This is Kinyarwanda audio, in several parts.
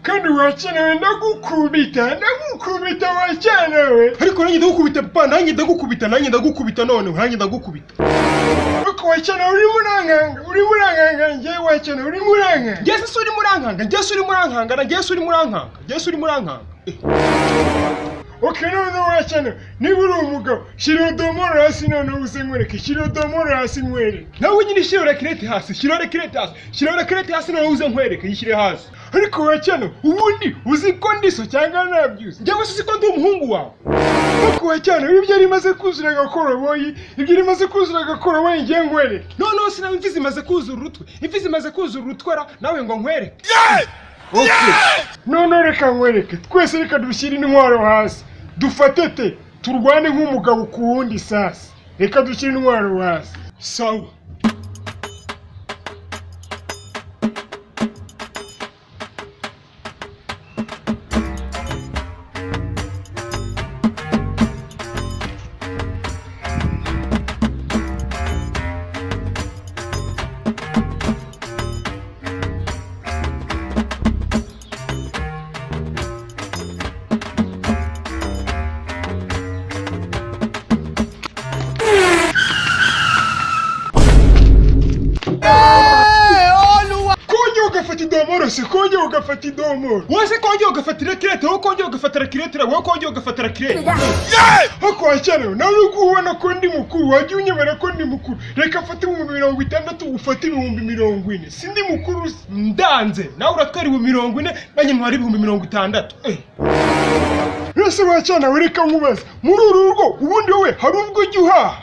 kandi wakenewe ndagukubita wakenewe. Ariko nanjye ndagukubita papa, nanjye ndagukubita none, nanjye ndagukubita. Uko wakenewe uri murankanga, njye wakenewe uri murankanga. Njye se uri murankanga. Okay, no, wakenewe. Niba uri umugabo, shira domoro hasi none uze nkwereke. Nawe nyine shira rakirete hasi none uze nkwereke, yishyire hasi. Ariko wakenewe, ubundi uzi ko ndiso cyangwa nabyuze. Njye wese ko ndi umuhungu wawe. Uko wakenewe, ibyo rimaze kuzura agakoroboyi, ngiye nkwereke. No, sinawe imfizi imaze kuzura urutwe, nawe ngo nkwereke. Okay. No, reka nkwereke. Twese reka dushyire intwaro hasi. Dufatete, turwane nk'umugabo ku wundi sasa. Reka dushyire intwaro hasi. Sawa. Konje ugafata idomoro. Wose konje ugafatira kirete, wowe konje ugafatira kirete, wowe konje ugafatira kirete. Hako wakenewe, nawe ubona ko ndi mukuru, wajye unyemera ko ndi mukuru. Reka fata 60 ufate 40. Sindi mukuru ndanze. Nawe uratwara 40, nanjye ntwari 60. Rese wacana wereka nkubaza. Muri uru rugo ubundi wowe hari ubwo ujya uhaha.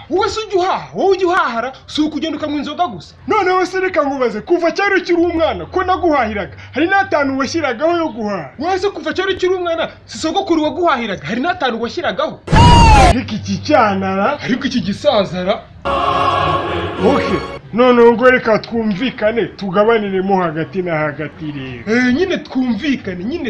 Wowe ujya uhahara, si ukugenda ukamwa inzoga gusa. None wese reka nkubaze, kuva cyari ukiri umwana ko naguhahiraga, hari n'atanu washyiragaho yo guhaha. Wese kuva cyari ukiri umwana, si sogokuru waguhahiraga, hari n'atanu washyiragaho. Ariko iki cyanara, ariko iki gisazara. Okay. None ngo reka twumvikane, tugabaniremo hagati na hagati rero. Nyine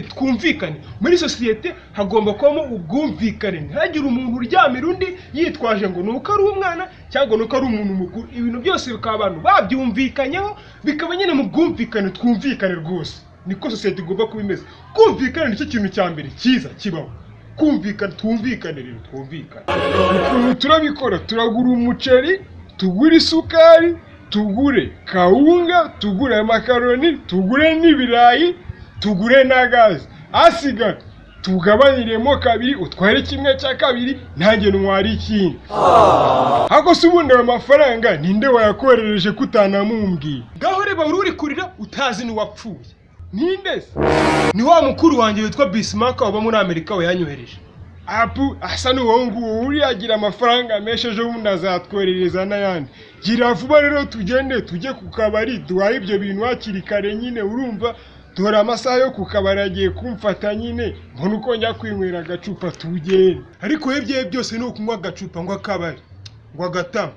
twumvikane. Muri societe hagomba kubamo ubwumvikane. Ntihagire umuntu uryamira undi yitwaje ngo nuko ari umwana cyangwa nuko ari umuntu mukuru. Ibintu byose bikaba abantu babyumvikanyeho, bikaba nyine mu bwumvikane, twumvikane rwose. Niko societe igomba kuba imeze. Kumvikana nicyo kintu cya mbere cyiza kibaho. Twumvikane rero. Ukuntu turabikora, turagura umuceri, tugura isukari, tugure kawunga, tugure makaroni, tugure n'ibirayi, tugure na gazi. Asiga tugabaniremo kabiri, utware kimwe cya kabiri, nanjye ntwari ikindi. Hako subundi amafaranga ninde wayakorereje kutanamumbwiye. Ngaho reba uri kurira utazi ni wapfuye. Ninde? Ni wa mukuru wanjye witwa Bismarck waba muri Amerika we yanyohereje. Apu asa n'uwo uri agira amafaranga menshi ejo bundi azatworereza n'ayandi. Gira vuba rero tugende tujye ku kabari duhaye ibyo bintu hakiri kare nyine, urumva dore amasaha yo ku kabari agiye kumfata nyine, mbona uko njya kwinywera agacupa tugende. Ariko yebye byose ni ukunywa agacupa ngo akabari ngo agatama.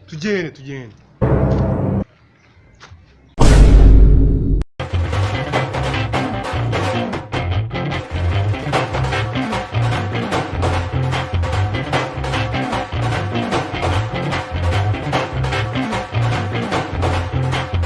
Tugende.